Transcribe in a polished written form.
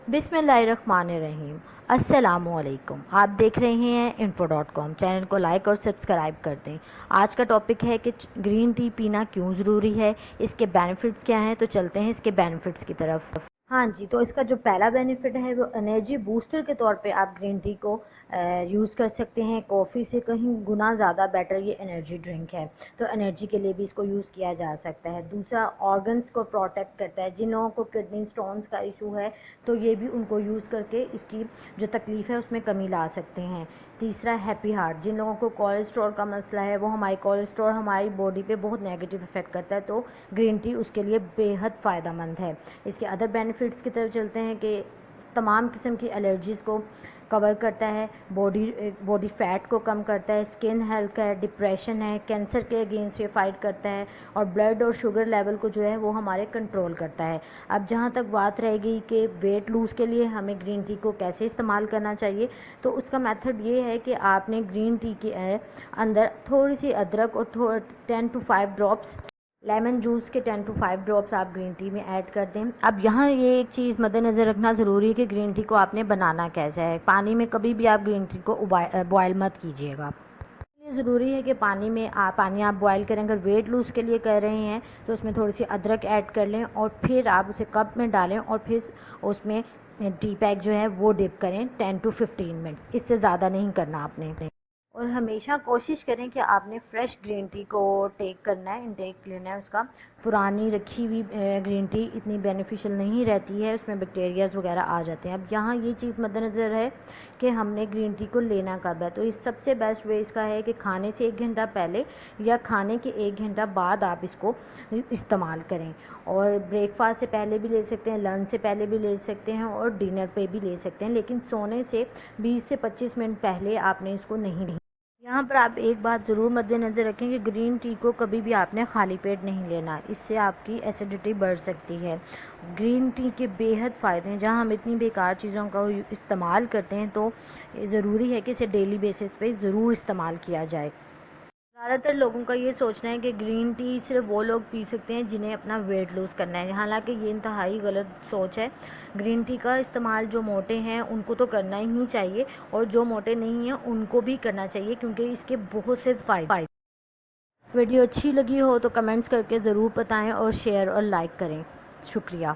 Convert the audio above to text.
बिस्मिल्लाहिर्रहमानिर्रहीम। अस्सलामु अलैकुम। आप देख रहे हैं info.com। चैनल को लाइक और सब्सक्राइब कर दें। आज का टॉपिक है कि ग्रीन टी पीना क्यों ज़रूरी है, इसके बेनिफिट्स क्या हैं। तो चलते हैं इसके बेनिफिट्स की तरफ। हाँ जी, तो इसका जो पहला बेनिफिट है वो एनर्जी बूस्टर के तौर पे आप ग्रीन टी को यूज़ कर सकते हैं। कॉफ़ी से कहीं गुना ज़्यादा बेटर ये एनर्जी ड्रिंक है, तो एनर्जी के लिए भी इसको यूज़ किया जा सकता है। दूसरा, ऑर्गन्स को प्रोटेक्ट करता है। जिन लोगों को किडनी स्टोन्स का इशू है तो ये भी उनको यूज़ करके इसकी जो तकलीफ़ है उसमें कमी ला सकते हैं। तीसरा, हैप्पी हार्ट। जिन लोगों को कोलेस्ट्रॉल का मसला है, वो हमारी कोलेस्ट्रॉल हमारी बॉडी पे बहुत नेगेटिव इफ़ेक्ट करता है, तो ग्रीन टी उसके लिए बेहद फ़ायदेमंद है। इसके अदर बेनिफिट्स की तरफ चलते हैं कि तमाम किस्म की एलर्जीज़ को कवर करता है, बॉडी फैट को कम करता है, स्किन हेल्थ है, डिप्रेशन है, कैंसर के अगेंस्ट ये फाइट करता है, और ब्लड और शुगर लेवल को जो है वो हमारे कंट्रोल करता है। अब जहाँ तक बात रह गई कि वेट लूज़ के लिए हमें ग्रीन टी को कैसे इस्तेमाल करना चाहिए, तो उसका मेथड ये है कि आपने ग्रीन टी के अंदर थोड़ी सी अदरक और 10 to 5 ड्रॉप्स लेमन जूस के 10 to 5 ड्रॉप्स आप ग्रीन टी में ऐड कर दें। अब यहाँ ये एक चीज़ मद्देनज़र रखना ज़रूरी है कि ग्रीन टी को आपने बनाना कैसे है। पानी में कभी भी आप ग्रीन टी को बॉयल मत कीजिएगा। ये ज़रूरी है कि पानी आप बॉयल करें। अगर वेट लूज़ के लिए कर रहे हैं तो उसमें थोड़ी सी अदरक ऐड कर लें और फिर आप उसे कप में डालें और फिर उसमें टी पैक जो है वो डिप करें 10 to 15 मिनट्स, इससे ज़्यादा नहीं करना आपने। और हमेशा कोशिश करें कि आपने फ़्रेश ग्रीन टी को टेक करना है, इनटेक लेना है उसका। पुरानी रखी हुई ग्रीन टी इतनी बेनिफिशियल नहीं रहती है, उसमें बैक्टीरियाज वगैरह आ जाते हैं। अब यहाँ ये चीज़ मद्देनज़र है कि हमने ग्रीन टी को लेना कब है, तो इस सबसे बेस्ट वे इसका है कि खाने से 1 घंटा पहले या खाने के 1 घंटा बाद आप इसको इस्तेमाल करें। और ब्रेकफास्ट से पहले भी ले सकते हैं, लंच से पहले भी ले सकते हैं और डिनर पे भी ले सकते हैं, लेकिन सोने से 20 से 25 मिनट पहले आपने इसको नहीं। यहाँ पर आप एक बात ज़रूर मद्देनज़र रखें कि ग्रीन टी को कभी भी आपने खाली पेट नहीं लेना, इससे आपकी एसिडिटी बढ़ सकती है। ग्रीन टी के बेहद फ़ायदे हैं। जहाँ हम इतनी बेकार चीज़ों का इस्तेमाल करते हैं, तो ज़रूरी है कि इसे डेली बेसिस पे ज़रूर इस्तेमाल किया जाए। ज़्यादातर लोगों का ये सोचना है कि ग्रीन टी सिर्फ वो लोग पी सकते हैं जिन्हें अपना वेट लूज़ करना है, हालांकि ये इंतहाई गलत सोच है। ग्रीन टी का इस्तेमाल जो मोटे हैं उनको तो करना ही चाहिए, और जो मोटे नहीं हैं उनको भी करना चाहिए, क्योंकि इसके बहुत से फ़ायदे। वीडियो अच्छी लगी हो तो कमेंट्स करके ज़रूर बताएं और शेयर और लाइक करें। शुक्रिया।